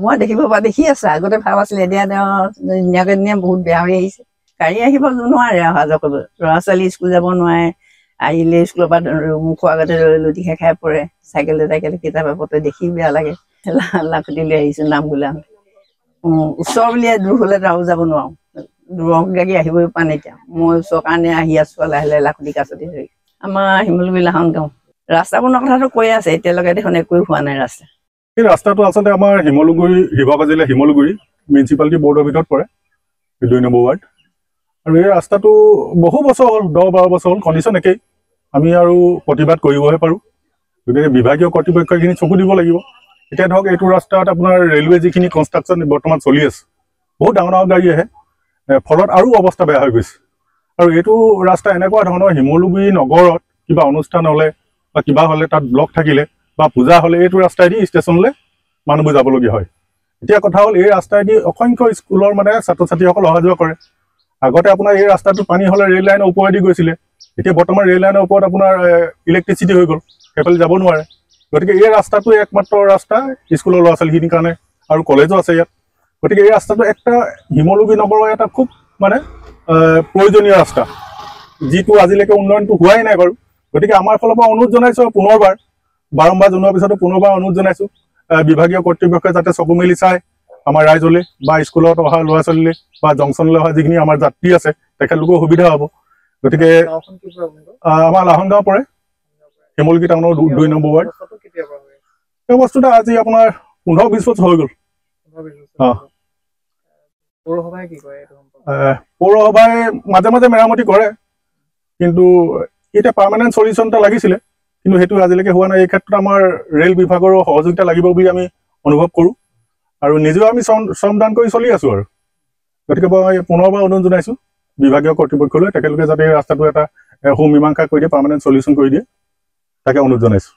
মই দেখি আছো আগতে ভাল আছিলে এতিয়া ধুনীয়াকৈ দিনে বহুত বেয়া হৈ আহিছে গাড়ী আহিব নোৱাৰে অহা যোৱা কৰিব ল'ৰা ছোৱালী স্কুল যাব নোৱাৰে আহিলে স্কুলৰ পৰা মুখৰ আগতে লুটি খাই পৰে চাইকেলে কিতাপে পত্ৰ দেখি বেয়া লাগে লাখুটি লৈ আহিছো নাম বোলা ওচৰ বুলিয়ে দূৰ হ'লে আৰু যাব নোৱাৰো দূৰৰ গাড়ী আহিবই পৰা নাই এতিয়া মই ওচৰৰ কাৰণে আহি আছো লাহে লাহে লাখুটি কাছতি ধৰি আমাৰ শিমলুগুৰি লাহন গাঁও ৰাস্তাবোৰৰ কথাটো কৈ আছে এতিয়ালৈকে দেখোন একোৱে হোৱা নাই ৰাস্তা এই ৰাস্তাটো আচলতে আমাৰ শিমলুগুৰি শিৱসাগৰ জিলা শিমলুগুৰি মিউনিচিপালিটি বৰ্ডৰ ভিতৰত পৰে 2 নম্বৰ ৱাৰ্ড আৰু এই ৰাস্তাটো বহু বছৰ হ'ল 10-12 বছৰ হ'ল কণ্ডিশ্যন একেই আমি আৰু প্ৰতিবাদ কৰিবহে পাৰোঁ গতিকে বিভাগীয় কৰ্তৃপক্ষখিনি চকু দিব লাগিব এতিয়া ধৰক এইটো ৰাস্তাত আপোনাৰ ৰেলৱে যিখিনি কনষ্ট্ৰাকশ্যন বৰ্তমান চলি আছে বহুত ডাঙৰ ডাঙৰ গাড়ী আহে ফলত আৰু অৱস্থা বেয়া হৈ গৈছে আৰু এইটো ৰাস্তা এনেকুৱা ধৰণৰ শিমলুগুৰি নগৰত কিবা অনুষ্ঠান হ'লে বা কিবা হ'লে তাত ব্লক থাকিলে বা পূজা হ'লে এইটো ৰাস্তাইদি ষ্টেচনলৈ মানুহবোৰ যাবলগীয়া হয় এতিয়া কথা হ'ল এই ৰাস্তাইদি অসংখ্য স্কুলৰ মানে ছাত্ৰ ছাত্ৰীসকল অহা যোৱা কৰে আগতে আপোনাৰ এই ৰাস্তাটো পানী হ'লে ৰেল লাইনৰ ওপৰেদি গৈছিলে এতিয়া বৰ্তমান ৰেল লাইনৰ ওপৰত আপোনাৰ ইলেক্ট্ৰিচিটি হৈ গ'ল সেইফালে যাব নোৱাৰে গতিকে এই ৰাস্তাটোৱে একমাত্ৰ ৰাস্তা স্কুলৰ ল'ৰা ছোৱালীখিনিৰ কাৰণে আৰু কলেজো আছে ইয়াত গতিকে এই ৰাস্তাটো একটা শিমলুগুৰি নগৰৰ এটা খুব মানে প্ৰয়োজনীয় ৰাস্তা যিটো আজিলৈকে উন্নয়নটো হোৱাই নাই বাৰু গতিকে আমাৰ ফালৰ পৰা অনুৰোধ জনাইছোঁ পুনৰবাৰ বাৰম্বাৰ জনোৱাৰ পিছতো পুনৰবাৰ অনুৰোধ জনাইছোঁ বিভাগীয় কৰ্তৃপক্ষই যাতে চকু মেলি চায় আমাৰ ৰাইজলৈ বা স্কুলত অহা ল'ৰা ছোৱালীলৈ বা জংচনলৈ অহা যিখিনি আমাৰ যাত্ৰী আছে তেখেতলোকৰ সুবিধা হ'ব গতিকে আমাৰ লাহন গাঁও পৰে শিমলুগুৰি টাউনৰ 2 নম্বৰ ৱাৰ্ড এই বস্তুটো আজি আপোনাৰ 15-20 বছৰ হৈ গ'ল পৌৰসভাই মাজে মাজে মেৰামতি কৰে কিন্তু এতিয়া পাৰ্মানেণ্ট চলিউশ্যন এটা লাগিছিলে কিন্তু সেইটো আজিলৈকে হোৱা নাই এই ক্ষেত্ৰত আমাৰ ৰেল বিভাগৰো সহযোগিতা লাগিব বুলি আমি অনুভৱ কৰোঁ আৰু নিজেও আমি শ্ৰমদান কৰি চলি আছোঁ আৰু গতিকে মই পুনৰবাৰ অনুৰোধ জনাইছোঁ বিভাগীয় কৰ্তৃপক্ষলৈ তেখেতলোকে যাতে এই ৰাস্তাটো এটা সুমীমাংসা কৰি দিয়ে পাৰ্মানেণ্ট চলিউশ্যন কৰি দিয়ে তাকে অনুৰোধ জনাইছোঁ